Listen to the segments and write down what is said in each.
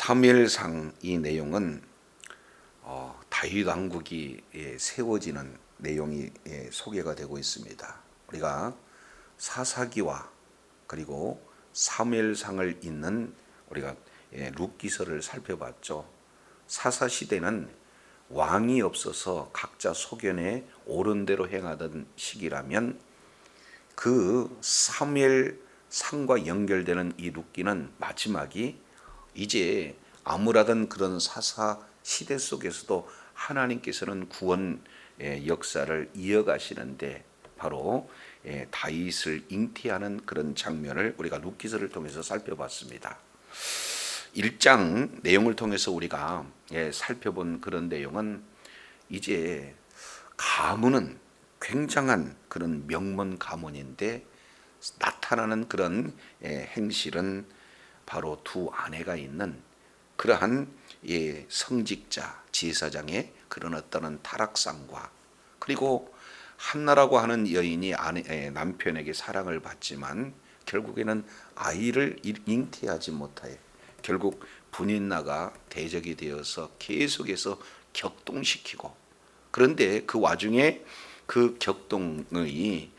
사무엘상 이 내용은 다윗 왕국이 세워지는 내용이 소개가 되고 있습니다. 우리가 사사기와 그리고 사무엘상을 잇는 우리가 룻기서를 살펴봤죠. 사사 시대는 왕이 없어서 각자 소견에 옳은 대로 행하던 시기라면 그 사무엘상과 연결되는 이 룻기는 마지막이 이제 암울하던 그런 사사 시대 속에서도 하나님께서는 구원 역사를 이어가시는데 바로 다윗을 잉태하는 그런 장면을 우리가 룻기서를 통해서 살펴봤습니다. 1장 내용을 통해서 우리가 살펴본 그런 내용은 이제 가문은 굉장한 그런 명문 가문인데 나타나는 그런 행실은 바로 두 아내가 있는 그러한 성직자 제사장의 그런 어떤 타락상과 그리고 한나라고 하는 여인이 남편에게 사랑을 받지만 결국에는 아이를 잉태하지 못하여 결국 분인나가 대적이 되어서 계속해서 격동시키고 그런데 그 와중에 그 격동의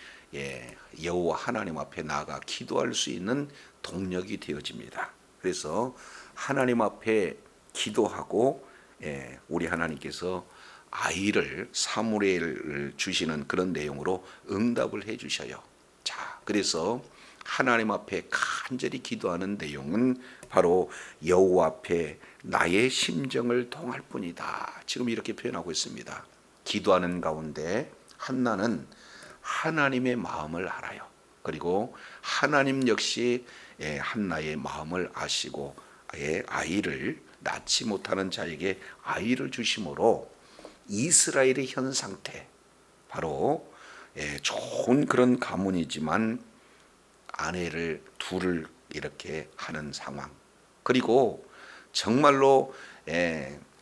여호와 하나님 앞에 나아가 기도할 수 있는 동력이 되어집니다. 그래서 하나님 앞에 기도하고 우리 하나님께서 아이를 사무엘을 주시는 그런 내용으로 응답을 해 주셔요. 자, 그래서 하나님 앞에 간절히 기도하는 내용은 바로 여호와 앞에 나의 심정을 통할 뿐이다. 지금 이렇게 표현하고 있습니다. 기도하는 가운데 한나는 하나님의 마음을 알아요. 그리고 하나님 역시 한나의 마음을 아시고 아이를 낳지 못하는 자에게 아이를 주심으로 이스라엘의 현 상태 바로 좋은 그런 가문이지만 아내를 둘을 이렇게 하는 상황 그리고 정말로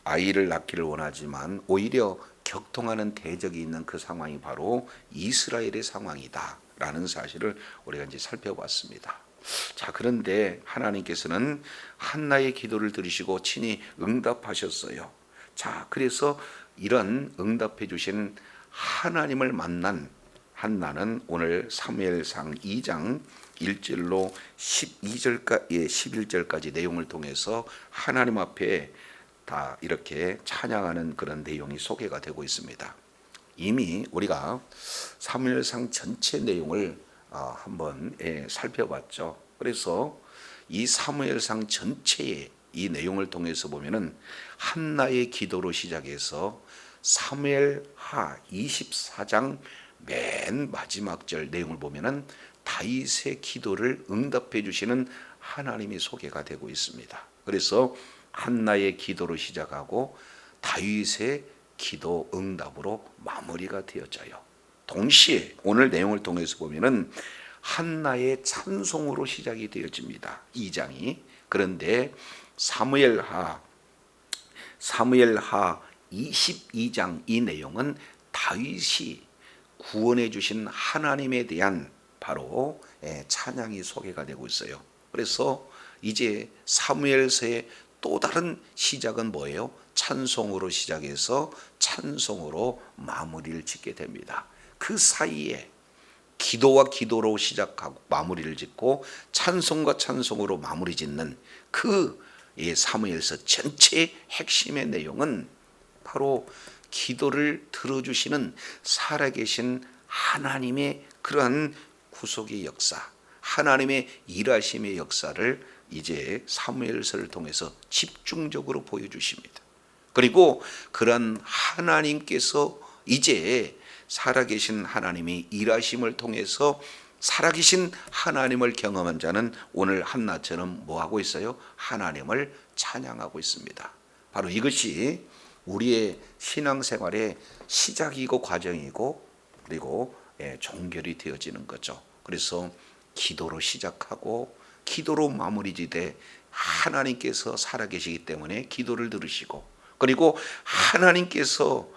아이를 낳기를 원하지만 오히려 격통하는 대적이 있는 그 상황이 바로 이스라엘의 상황이다 라는 사실을 우리가 이제 살펴봤습니다. 자, 그런데 하나님께서는 한나의 기도를 들으시고 친히 응답하셨어요. 자, 그래서 이런 응답해 주신 하나님을 만난 한나는 오늘 사무엘상 2장 1절로 11절까지 내용을 통해서 하나님 앞에 다 이렇게 찬양하는 그런 내용이 소개가 되고 있습니다. 이미 우리가 사무엘상 전체 내용을 한번 살펴봤죠. 그래서 이 사무엘상 전체의 이 내용을 통해서 보면은 한나의 기도로 시작해서 사무엘하 24장 맨 마지막 절 내용을 보면은 다윗의 기도를 응답해 주시는 하나님이 소개가 되고 있습니다. 그래서 한나의 기도로 시작하고 다윗의 기도 응답으로 마무리가 되어져요. 동시에 오늘 내용을 통해서 보면은 한나의 찬송으로 시작이 되어집니다. 2장이. 그런데 사무엘하 22장 이 내용은 다윗이 구원해 주신 하나님에 대한 바로 찬양이 소개가 되고 있어요. 그래서 이제 사무엘서의 또 다른 시작은 뭐예요? 찬송으로 시작해서 찬송으로 마무리를 짓게 됩니다. 그 사이에 기도와 기도로 시작하고 마무리를 짓고 찬송과 찬송으로 마무리 짓는 그 사무엘서 전체의 핵심의 내용은 바로 기도를 들어주시는 살아계신 하나님의 그러한 구속의 역사, 하나님의 일하심의 역사를 이제 사무엘서를 통해서 집중적으로 보여주십니다. 그리고 그런 하나님께서 이제 살아계신 하나님이 일하심을 통해서 살아계신 하나님을 경험한 자는 오늘 한나처럼 뭐하고 있어요? 하나님을 찬양하고 있습니다. 바로 이것이 우리의 신앙생활의 시작이고 과정이고 그리고 종결이 되어지는 거죠. 그래서 기도로 시작하고 기도로 마무리 지되 하나님께서 살아계시기 때문에 기도를 들으시고 그리고 하나님께서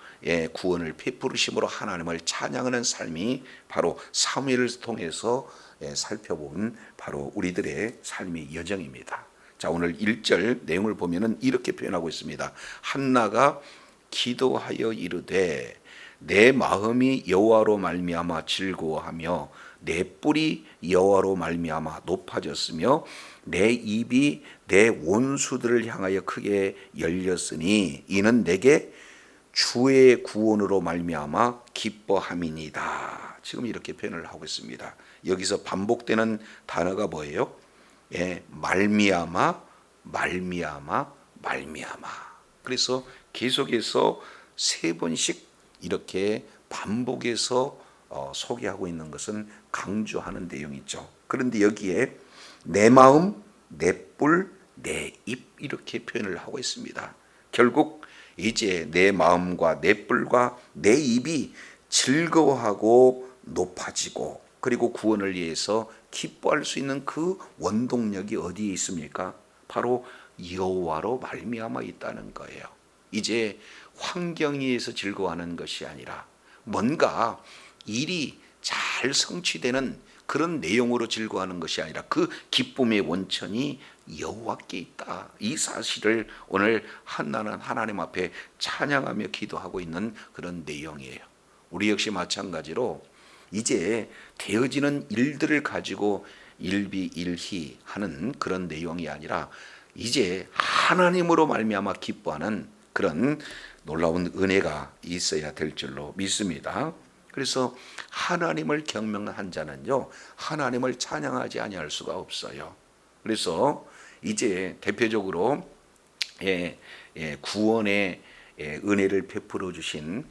구원을 베푸르심으로 하나님을 찬양하는 삶이 바로 사무엘을 통해서 살펴본 바로 우리들의 삶의 여정입니다. 자, 오늘 1절 내용을 보면은 이렇게 표현하고 있습니다. 한나가 기도하여 이르되 내 마음이 여호와로 말미암아 즐거워하며 내 뿔이 여호와로 말미암아 높아졌으며 내 입이 내 원수들을 향하여 크게 열렸으니 이는 내게 주의 구원으로 말미암아 기뻐함이니이다. 지금 이렇게 표현을 하고 있습니다. 여기서 반복되는 단어가 뭐예요? 말미암아, 말미암아, 말미암아. 그래서 계속해서 3번씩 이렇게 반복해서 소개하고 있는 것은 강조하는 내용이죠. 그런데 여기에 내 마음, 내 뿔, 내 입 이렇게 표현을 하고 있습니다. 결국 이제 내 마음과 내 뿔과 내 입이 즐거워하고 높아지고 그리고 구원을 위해서 기뻐할 수 있는 그 원동력이 어디에 있습니까? 바로 여호와로 말미암아 있다는 거예요. 이제 환경에 의해서 즐거워하는 것이 아니라 뭔가 일이 잘 성취되는 그런 내용으로 즐거워하는 것이 아니라 그 기쁨의 원천이 여호와께 있다. 이 사실을 오늘 한나는 하나님 앞에 찬양하며 기도하고 있는 그런 내용이에요. 우리 역시 마찬가지로 이제 되어지는 일들을 가지고 일비일희 하는 그런 내용이 아니라 이제 하나님으로 말미암아 기뻐하는 그런 놀라운 은혜가 있어야 될 줄로 믿습니다. 그래서 하나님을 경명한 자는요, 하나님을 찬양하지 아니할 수가 없어요. 그래서 이제 대표적으로 구원의 은혜를 베풀어 주신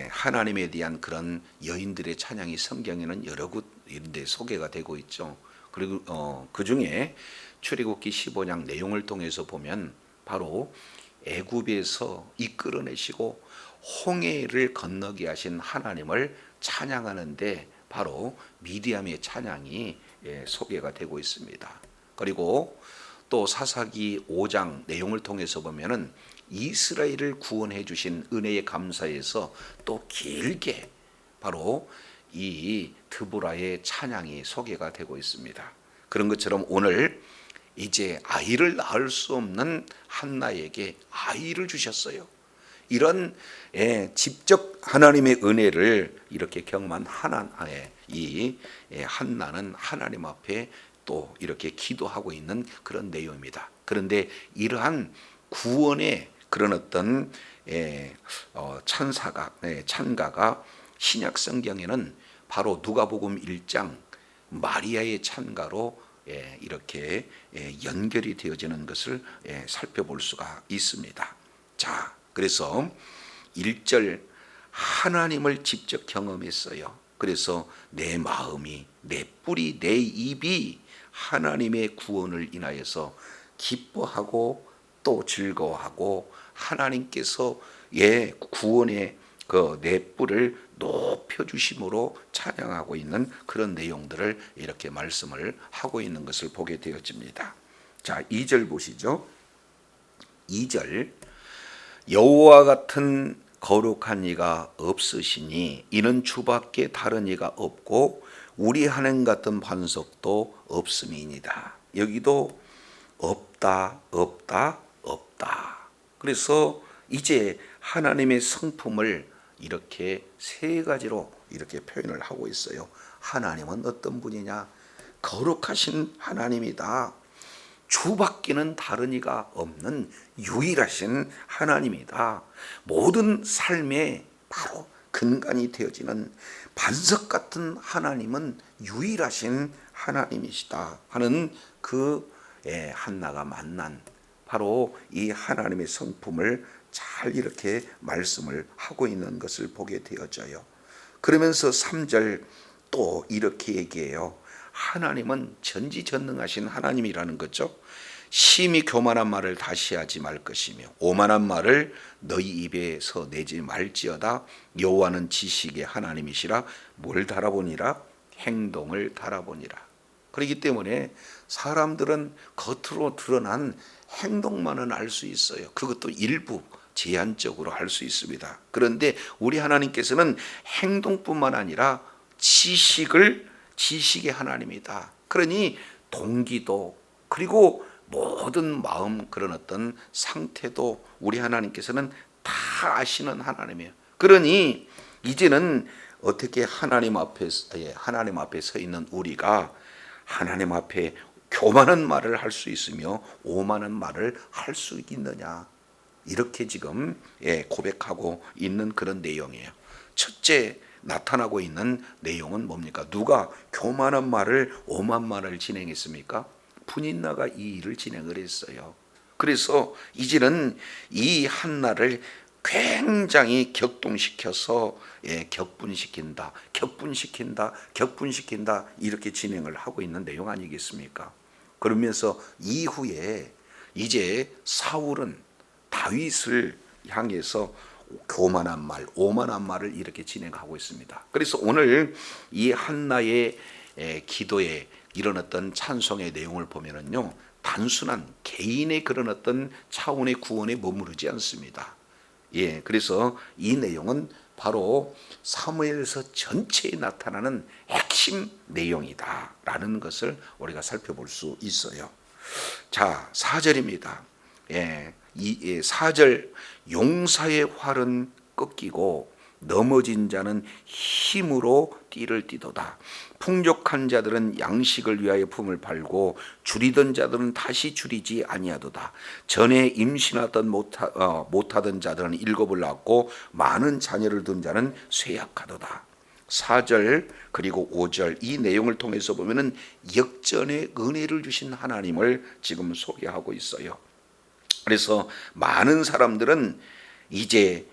하나님에 대한 그런 여인들의 찬양이 성경에는 여러 곳 이런 데 소개가 되고 있죠. 그리고 그 중에 출애굽기 15장 내용을 통해서 보면 바로 애굽에서 이끌어내시고 홍해를 건너게 하신 하나님을 찬양하는데 바로 미디암의 찬양이 소개가 되고 있습니다. 그리고 또 사사기 5장 내용을 통해서 보면은 이스라엘을 구원해 주신 은혜에 감사해서 또 길게 바로 이 드보라의 찬양이 소개가 되고 있습니다. 그런 것처럼 오늘 이제 아이를 낳을 수 없는 한나에게 아이를 주셨어요. 이런 직접 하나님의 은혜를 이렇게 경험한 이 한나는 하나님 앞에 또 이렇게 기도하고 있는 그런 내용입니다. 그런데 이러한 구원의 그런 어떤 찬가가 신약 성경에는 바로 누가복음 1장 마리아의 찬가로 이렇게 연결이 되어지는 것을 살펴볼 수가 있습니다. 자, 그래서 1절 하나님을 직접 경험했어요. 그래서 내 마음이, 내 뿔이, 내 입이 하나님의 구원을 인하여서 기뻐하고 또 즐거워하고 하나님께서 구원의 그 내 뿔을 높여주심으로 찬양하고 있는 그런 내용들을 이렇게 말씀을 하고 있는 것을 보게 되어집니다. 자, 2절 보시죠. 2절 여호와 같은 거룩한 이가 없으시니 이는 주밖에 다른 이가 없고 우리 하나님 같은 반석도 없음이니이다. 여기도 없다, 없다, 없다. 그래서 이제 하나님의 성품을 이렇게 3가지로 이렇게 표현을 하고 있어요. 하나님은 어떤 분이냐? 거룩하신 하나님이다. 주밖에는 다른 이가 없는 유일하신 하나님이다. 모든 삶의 바로 근간이 되어지는 반석 같은 하나님은 유일하신 하나님이시다 하는 그 한나가 만난 바로 이 하나님의 성품을 잘 이렇게 말씀을 하고 있는 것을 보게 되어져요. 그러면서 3절 또 이렇게 얘기해요. 하나님은 전지전능하신 하나님이라는 거죠. 심히 교만한 말을 다시 하지 말 것이며 오만한 말을 너희 입에서 내지 말지어다. 여호와는 지식의 하나님이시라. 뭘 달아보니라? 행동을 달아보니라. 그렇기 때문에 사람들은 겉으로 드러난 행동만은 알 수 있어요. 그것도 일부 제한적으로 할 수 있습니다. 그런데 우리 하나님께서는 행동뿐만 아니라 지식의 하나님이다. 그러니 동기도 그리고 모든 마음 그런 어떤 상태도 우리 하나님께서는 다 아시는 하나님이에요. 그러니 이제는 어떻게 하나님 앞에 서 있는 우리가 하나님 앞에 교만한 말을 할 수 있으며 오만한 말을 할 수 있느냐, 이렇게 지금 고백하고 있는 그런 내용이에요. 첫째 나타나고 있는 내용은 뭡니까? 누가 교만한 말을, 오만 말을 진행했습니까? 분인나가 이 일을 진행을 했어요. 그래서 이제는 이 한나를 굉장히 격동시켜서 격분시킨다 이렇게 진행을 하고 있는 내용 아니겠습니까? 그러면서 이후에 이제 사울은 다윗을 향해서 교만한 말, 오만한 말을 이렇게 진행하고 있습니다. 그래서 오늘 이 한나의 기도에 이런 어떤 찬송의 내용을 보면은요, 단순한 개인의 그런 어떤 차원의 구원에 머무르지 않습니다. 그래서 이 내용은 바로 사무엘서 전체에 나타나는 핵심 내용이다라는 것을 우리가 살펴볼 수 있어요. 자, 4절입니다. 이 4절, 용사의 활은 꺾이고 넘어진 자는 힘으로 띠를 띠도다. 풍족한 자들은 양식을 위하여 품을 팔고 줄이던 자들은 다시 줄이지 아니하도다. 전에 임신하던 못하던 자들은 7을 낳고 많은 자녀를 둔 자는 쇠약하도다. 4절 그리고 5절 이 내용을 통해서 보면은 역전의 은혜를 주신 하나님을 지금 소개하고 있어요. 그래서 많은 사람들은 이제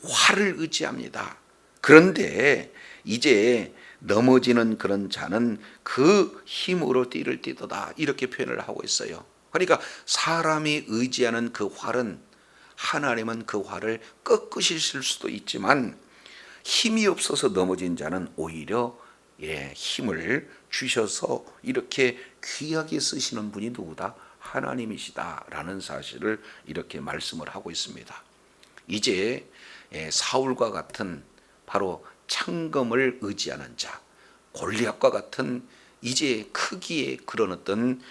활을 의지합니다. 그런데 이제 넘어지는 그런 자는 그 힘으로 띠를 띠도다 이렇게 표현을 하고 있어요. 그러니까 사람이 의지하는 그 활은, 하나님은 그 활을 꺾으실 수도 있지만 힘이 없어서 넘어진 자는 오히려 힘을 주셔서 이렇게 귀하게 쓰시는 분이 누구다? 하나님이시다라는 사실을 이렇게 말씀을 하고 있습니다. 이제 사울과 같은 바로 창검을 의지하는 자, 골리앗과 같은 이제 크기의 그런 어떤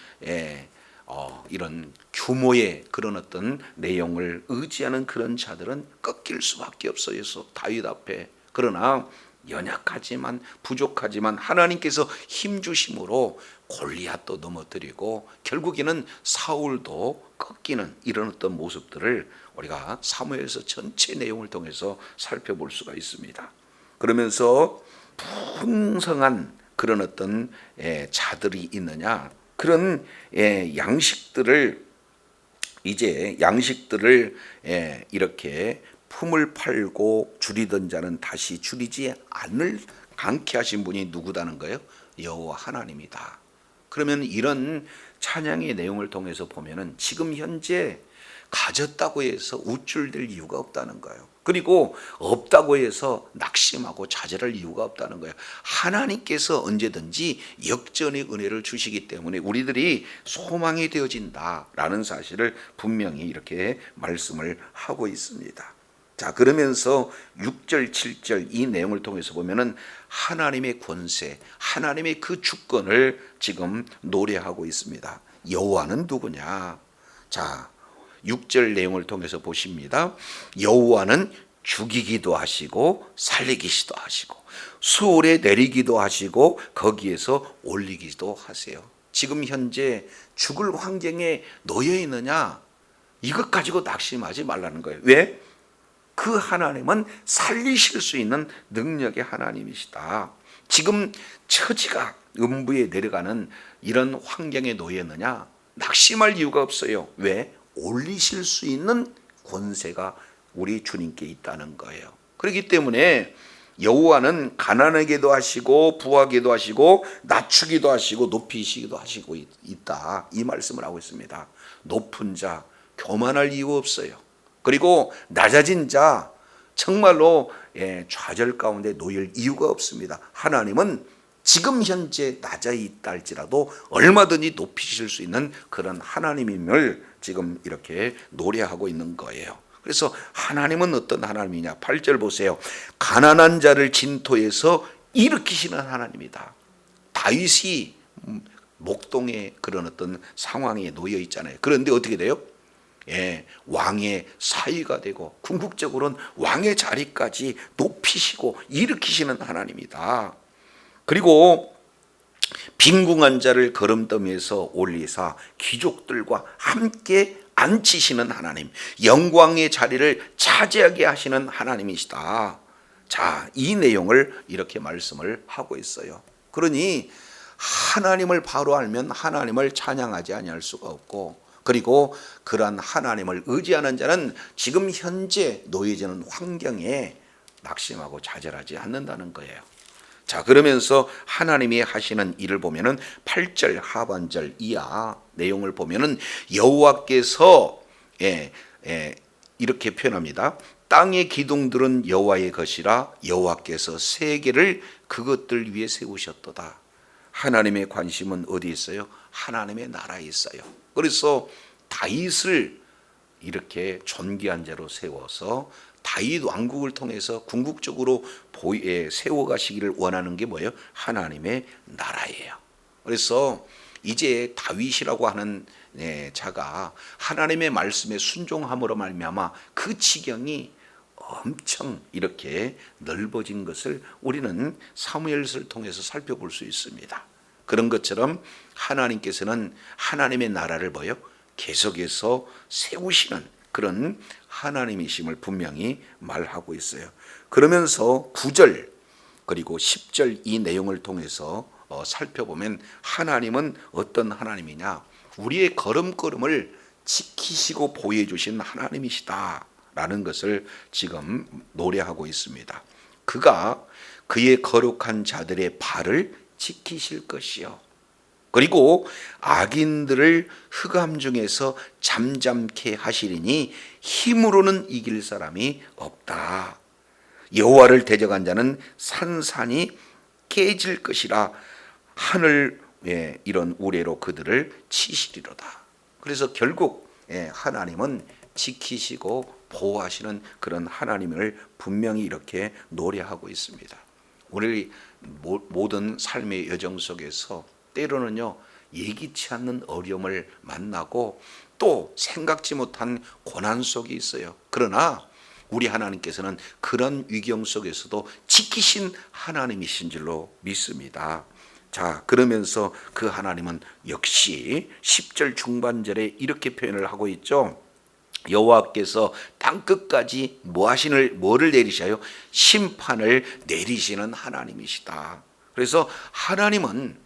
이런 규모의 그런 어떤 내용을 의지하는 그런 자들은 꺾일 수밖에 없어요. 다윗 앞에. 그러나 연약하지만 부족하지만 하나님께서 힘 주심으로 골리앗도 넘어뜨리고 결국에는 사울도 꺾이는 이런 어떤 모습들을 우리가 사무엘서 전체 내용을 통해서 살펴볼 수가 있습니다. 그러면서 풍성한 그런 어떤 자들이 있느냐, 그런 양식들을 이렇게 품을 팔고 줄이던 자는 다시 줄이지 않게 하신 분이 누구다는 거예요? 여호와 하나님이다. 그러면 이런 찬양의 내용을 통해서 보면은 지금 현재 가졌다고 해서 우쭐댈 이유가 없다는 거예요. 그리고 없다고 해서 낙심하고 좌절할 이유가 없다는 거예요. 하나님께서 언제든지 역전의 은혜를 주시기 때문에 우리들이 소망이 되어진다라는 사실을 분명히 이렇게 말씀을 하고 있습니다. 자, 그러면서 6절, 7절 이 내용을 통해서 보면은 하나님의 권세, 하나님의 그 주권을 지금 노래하고 있습니다. 여호와는 누구냐? 자, 6절 내용을 통해서 보십니다. 여호와는 죽이기도 하시고 살리기도 하시고 수월에 내리기도 하시고 거기에서 올리기도 하세요. 지금 현재 죽을 환경에 놓여 있느냐? 이것 가지고 낙심하지 말라는 거예요. 왜? 그 하나님은 살리실 수 있는 능력의 하나님이시다. 지금 처지가 음부에 내려가는 이런 환경에 놓였느냐? 낙심할 이유가 없어요. 왜? 올리실 수 있는 권세가 우리 주님께 있다는 거예요. 그렇기 때문에 여호와는 가난하게도 하시고 부하게도 하시고 낮추기도 하시고 높이시기도 하시고 있다. 이 말씀을 하고 있습니다. 높은 자 교만할 이유 없어요. 그리고 낮아진 자 정말로 좌절 가운데 놓일 이유가 없습니다. 하나님은 지금 현재 낮아 있다 할지라도 얼마든지 높이실 수 있는 그런 하나님임을 지금 이렇게 노래하고 있는 거예요. 그래서 하나님은 어떤 하나님이냐? 8절 보세요. 가난한 자를 진토에서 일으키시는 하나님이다. 다윗이 목동의 그런 어떤 상황에 놓여 있잖아요. 그런데 어떻게 돼요? 왕의 사위가 되고 궁극적으로는 왕의 자리까지 높이시고 일으키시는 하나님이다. 그리고 빈궁한 자를 거름더미에서 올리사 귀족들과 함께 앉히시는 하나님, 영광의 자리를 차지하게 하시는 하나님이시다. 자, 이 내용을 이렇게 말씀을 하고 있어요. 그러니 하나님을 바로 알면 하나님을 찬양하지 아니할 수가 없고, 그리고 그러한 하나님을 의지하는 자는 지금 현재 놓여지는 환경에 낙심하고 좌절하지 않는다는 거예요. 자, 그러면서 하나님이 하시는 일을 보면은 8절 하반절 이하 내용을 보면은 여호와께서 이렇게 표현합니다. 땅의 기둥들은 여호와의 것이라 여호와께서 세계를 그것들 위에 세우셨도다. 하나님의 관심은 어디 있어요? 하나님의 나라에 있어요. 그래서 다윗을 이렇게 존귀한 자로 세워서 다윗 왕국을 통해서 궁극적으로 세워가시기를 원하는 게 뭐예요? 하나님의 나라예요. 그래서 이제 다윗이라고 하는 자가 하나님의 말씀에 순종함으로 말미암아 그 지경이 엄청 이렇게 넓어진 것을 우리는 사무엘서를 통해서 살펴볼 수 있습니다. 그런 것처럼 하나님께서는 하나님의 나라를 계속해서 세우시는 그런 하나님이심을 분명히 말하고 있어요. 그러면서 9절 그리고 10절 이 내용을 통해서 살펴보면 하나님은 어떤 하나님이냐? 우리의 걸음걸음을 지키시고 보여주신 하나님이시다 라는 것을 지금 노래하고 있습니다. 그가 그의 거룩한 자들의 발을 지키실 것이요, 그리고 악인들을 흑암 중에서 잠잠케 하시리니 힘으로는 이길 사람이 없다. 여호와를 대적한 자는 산산이 깨질 것이라 하늘 이런 우레로 그들을 치시리로다. 그래서 결국 하나님은 지키시고 보호하시는 그런 하나님을 분명히 이렇게 노래하고 있습니다. 우리 모든 삶의 여정 속에서 때로는요, 예기치 않는 어려움을 만나고 또 생각지 못한 고난 속에 있어요. 그러나 우리 하나님께서는 그런 위경 속에서도 지키신 하나님이신 줄로 믿습니다. 자, 그러면서 그 하나님은 역시 10절 중반절에 이렇게 표현을 하고 있죠. 여호와께서 땅끝까지 뭐를 내리셔요? 심판을 내리시는 하나님이시다. 그래서 하나님은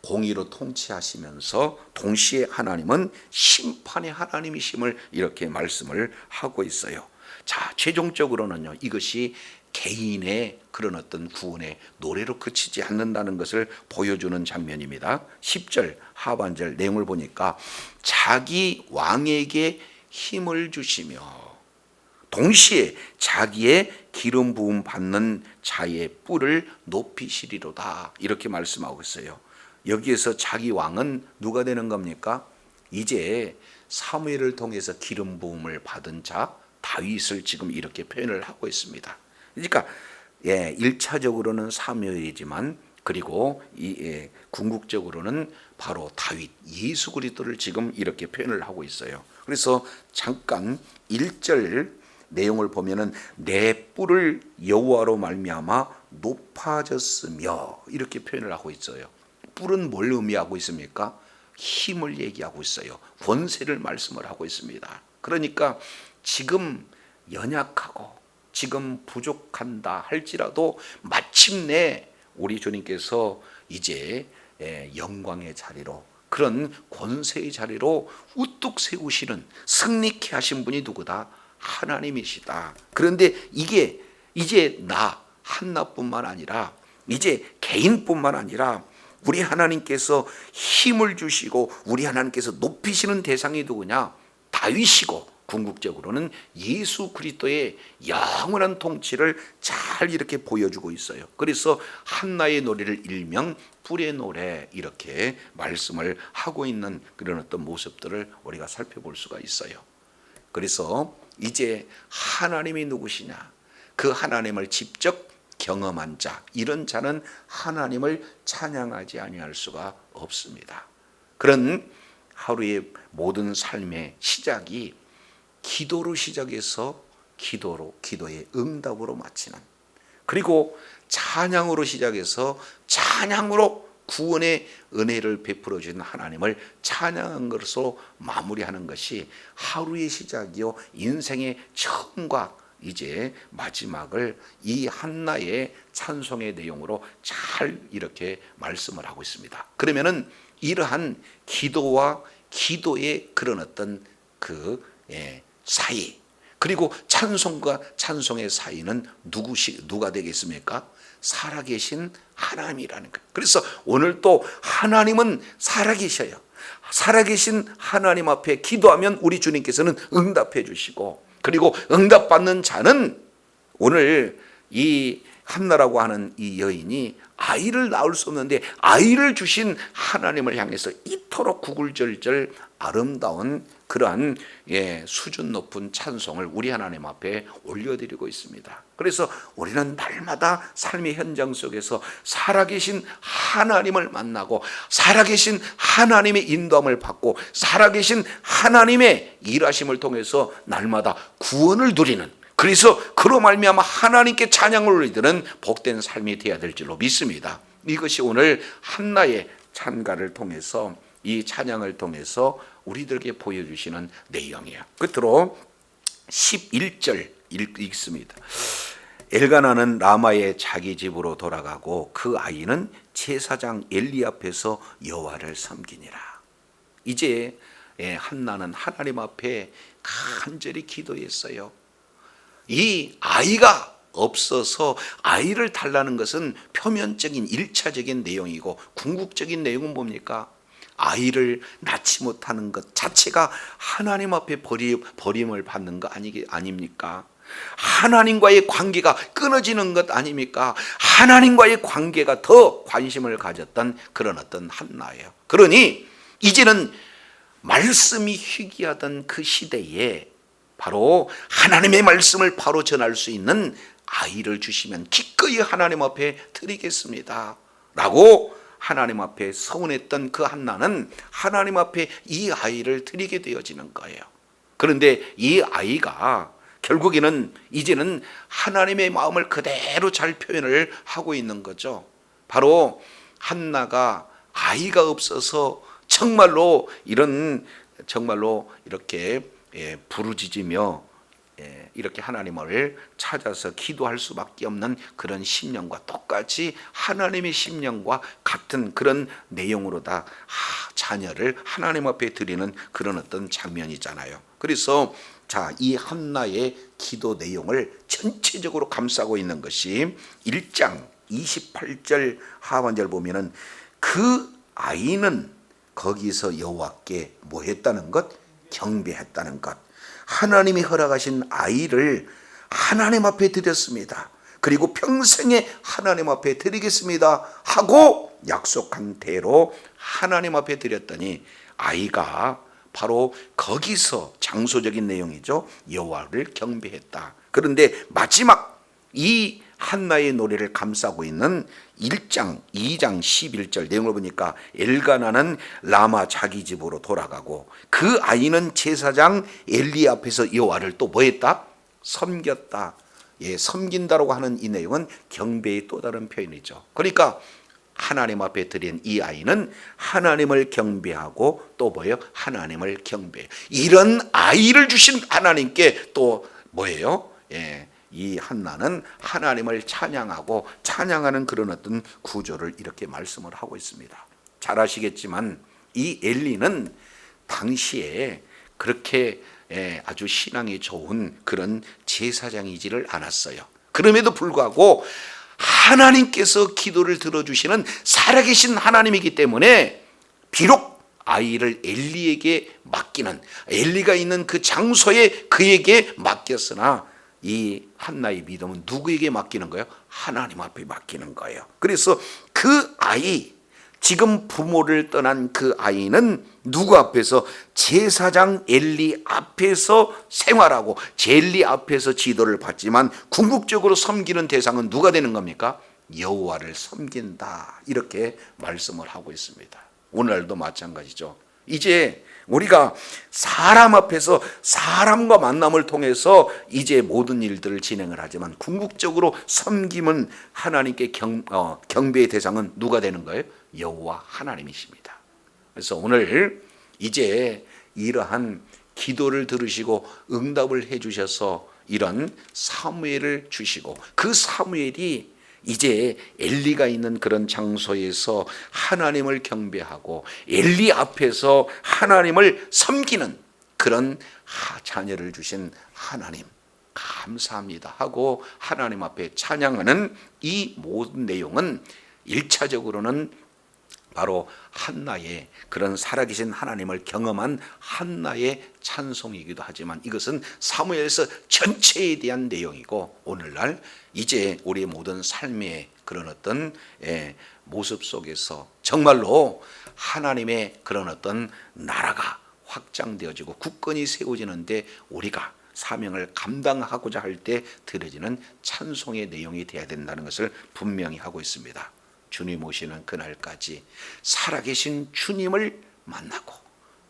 공의로 통치하시면서 동시에 하나님은 심판의 하나님이심을 이렇게 말씀을 하고 있어요. 자, 최종적으로는요, 이것이 개인의 그런 어떤 구원의 노래로 그치지 않는다는 것을 보여주는 장면입니다. 10절 하반절 내용을 보니까 자기 왕에게 힘을 주시며 동시에 자기의 기름 부음 받는 자의 뿔을 높이시리로다, 이렇게 말씀하고 있어요. 여기에서 자기 왕은 누가 되는 겁니까? 이제 사무엘을 통해서 기름 부음을 받은 자 다윗을 지금 이렇게 표현을 하고 있습니다. 그러니까 1차적으로는 사무엘이지만 그리고 궁극적으로는 바로 다윗 예수 그리스도를 지금 이렇게 표현을 하고 있어요. 그래서 잠깐 1절 내용을 보면은 내 뿔을 여호와로 말미암아 높아졌으며 이렇게 표현을 하고 있어요. 뿔은 뭘 의미하고 있습니까? 힘을 얘기하고 있어요. 권세를 말씀을 하고 있습니다. 그러니까 지금 연약하고 지금 부족한다 할지라도 마침내 우리 주님께서 이제 영광의 자리로, 그런 권세의 자리로 우뚝 세우시는, 승리케 하신 분이 누구다? 하나님이시다. 그런데 이게 이제 나 한나뿐만 아니라 이제 개인뿐만 아니라 우리 하나님께서 힘을 주시고 우리 하나님께서 높이시는 대상이 누구냐? 다윗이고 궁극적으로는 예수 그리스도의 영원한 통치를 잘 이렇게 보여주고 있어요. 그래서 한나의 노래를 일명 뿔의 노래 이렇게 말씀을 하고 있는 그런 어떤 모습들을 우리가 살펴볼 수가 있어요. 그래서 이제 하나님이 누구시냐? 그 하나님을 직접 경험한 자, 이런 자는 하나님을 찬양하지 아니할 수가 없습니다. 그런 하루의 모든 삶의 시작이 기도로 시작해서 기도의 응답으로 마치는, 그리고 찬양으로 시작해서 찬양으로 구원의 은혜를 베풀어 주신 하나님을 찬양한 것으로 마무리하는 것이 하루의 시작이요 인생의 처음과 이제 마지막을 이 한나의 찬송의 내용으로 잘 이렇게 말씀을 하고 있습니다. 그러면은 이러한 기도와 기도의 그런 어떤 그 사이, 그리고 찬송과 찬송의 사이는 누가 되겠습니까? 살아계신 하나님이라는 거예요. 그래서 오늘 또 하나님은 살아계셔요. 살아계신 하나님 앞에 기도하면 우리 주님께서는 응답해 주시고, 그리고 응답받는 자는 오늘 이 한나라고 하는 이 여인이 아이를 낳을 수 없는데 아이를 주신 하나님을 향해서 이토록 구굴절절 아름다운 그러한 수준 높은 찬송을 우리 하나님 앞에 올려드리고 있습니다. 그래서 우리는 날마다 삶의 현장 속에서 살아계신 하나님을 만나고 살아계신 하나님의 인도함을 받고 살아계신 하나님의 일하심을 통해서 날마다 구원을 누리는, 그래서 그로 말미암아 하나님께 찬양을 올리는 복된 삶이 되어야 될 줄로 믿습니다. 이것이 오늘 한나의 찬가를 통해서, 이 찬양을 통해서 우리들에게 보여주시는 내용이에요. 끝으로 11절 읽습니다. 엘가나는 라마의 자기 집으로 돌아가고 그 아이는 제사장 엘리 앞에서 여호와를 섬기니라. 이제 한나는 하나님 앞에 간절히 기도했어요. 이 아이가 없어서 아이를 달라는 것은 표면적인 1차적인 내용이고, 궁극적인 내용은 뭡니까? 아이를 낳지 못하는 것 자체가 하나님 앞에 버림을 받는 거 아닙니까? 하나님과의 관계가 끊어지는 것 아닙니까? 하나님과의 관계가 더 관심을 가졌던 그런 어떤 한나예요. 그러니 이제는 말씀이 희귀하던 그 시대에 바로 하나님의 말씀을 바로 전할 수 있는 아이를 주시면 기꺼이 하나님 앞에 드리겠습니다 라고 하나님 앞에 서원했던 그 한나는 하나님 앞에 이 아이를 드리게 되어지는 거예요. 그런데 이 아이가 결국에는 이제는 하나님의 마음을 그대로 잘 표현을 하고 있는 거죠. 바로 한나가 아이가 없어서 정말로 이렇게 부르짖으며 이렇게 하나님을 찾아서 기도할 수밖에 없는 그런 심령과 똑같이 하나님의 심령과 같은 그런 내용으로 다 자녀를 하나님 앞에 드리는 그런 어떤 장면이잖아요. 그래서 이 한나의 기도 내용을 전체적으로 감싸고 있는 것이 1장 28절 하반절 보면은 그 아이는 거기서 여호와께 뭐 했다는 것? 경배했다는 것. 하나님이 허락하신 아이를 하나님 앞에 드렸습니다. 그리고 평생에 하나님 앞에 드리겠습니다 하고 약속한 대로 하나님 앞에 드렸더니 아이가 바로 거기서 장소적인 내용이죠. 여호와를 경배했다. 그런데 마지막 이 한나의 노래를 감싸고 있는 1장 2장 11절 내용을 보니까 엘가나는 라마 자기 집으로 돌아가고 그 아이는 제사장 엘리 앞에서 여호와를 또 뭐했다? 섬겼다. 섬긴다라고 하는 이 내용은 경배의 또 다른 표현이죠. 그러니까 하나님 앞에 드린 이 아이는 하나님을 경배하고 또 뭐예요? 하나님을 경배해요. 이런 아이를 주신 하나님께 또 뭐예요? 이 한나는 하나님을 찬양하고 찬양하는 그런 어떤 구조를 이렇게 말씀을 하고 있습니다. 잘 아시겠지만 이 엘리는 당시에 그렇게 아주 신앙이 좋은 그런 제사장이지를 않았어요. 그럼에도 불구하고 하나님께서 기도를 들어주시는 살아계신 하나님이기 때문에 비록 아이를 엘리에게 맡기는, 엘리가 있는 그 장소에 그에게 맡겼으나 이 한나의 믿음은 누구에게 맡기는 거예요? 하나님 앞에 맡기는 거예요. 그래서 그 아이, 지금 부모를 떠난 그 아이는 누구 앞에서? 제사장 엘리 앞에서 생활하고 엘리 앞에서 지도를 받지만 궁극적으로 섬기는 대상은 누가 되는 겁니까? 여호와를 섬긴다. 이렇게 말씀을 하고 있습니다. 오늘날도 마찬가지죠. 이제 우리가 사람 앞에서 사람과 만남을 통해서 이제 모든 일들을 진행을 하지만 궁극적으로 섬김은 하나님께 경배의 대상은 누가 되는 거예요? 여호와 하나님이십니다. 그래서 오늘 이제 이러한 기도를 들으시고 응답을 해 주셔서 이런 사무엘을 주시고, 그 사무엘이 이제 엘리가 있는 그런 장소에서 하나님을 경배하고 엘리 앞에서 하나님을 섬기는 그런 자녀를 주신 하나님 감사합니다 하고 하나님 앞에 찬양하는 이 모든 내용은 1차적으로는 바로 한나의 그런 살아계신 하나님을 경험한 한나의 찬송이기도 하지만, 이것은 사무엘서 전체에 대한 내용이고, 오늘날 이제 우리 모든 삶의 그런 어떤 모습 속에서 정말로 하나님의 그런 어떤 나라가 확장되어지고 국권이 세워지는데 우리가 사명을 감당하고자 할 때 드려지는 찬송의 내용이 되어야 된다는 것을 분명히 하고 있습니다. 주님 오시는 그날까지 살아계신 주님을 만나고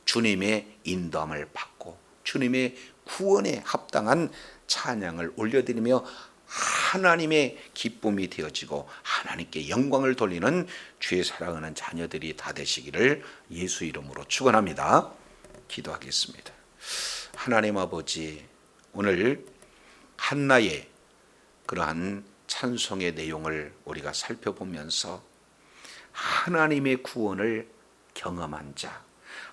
주님의 인도함을 받고 주님의 구원에 합당한 찬양을 올려드리며 하나님의 기쁨이 되어지고 하나님께 영광을 돌리는 주의 사랑하는 자녀들이 다 되시기를 예수 이름으로 축원합니다. 기도하겠습니다. 하나님 아버지, 오늘 한나의 그러한 찬송의 내용을 우리가 살펴보면서 하나님의 구원을 경험한 자,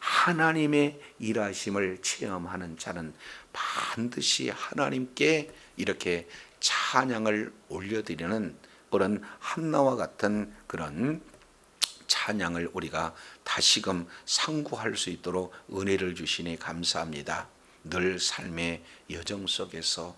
하나님의 일하심을 체험하는 자는 반드시 하나님께 이렇게 찬양을 올려드리는 그런 한나와 같은 그런 찬양을 우리가 다시금 상고할 수 있도록 은혜를 주시니 감사합니다. 늘 삶의 여정 속에서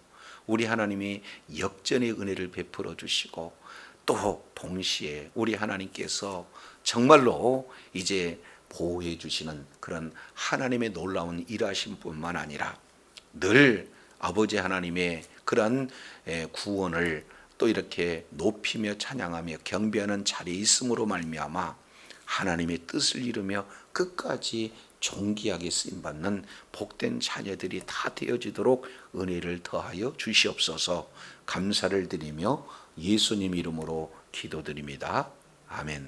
우리 하나님이 역전의 은혜를 베풀어 주시고, 또 동시에 우리 하나님께서 정말로 이제 보호해 주시는 그런 하나님의 놀라운 일하심 뿐만 아니라 늘 아버지 하나님의 그런 구원을 또 이렇게 높이며 찬양하며 경배하는 자리에 있음으로 말미암아 하나님의 뜻을 이루며 끝까지 존귀하게 쓰임받는 복된 자녀들이 다 되어지도록 은혜를 더하여 주시옵소서. 감사를 드리며 예수님 이름으로 기도드립니다. 아멘.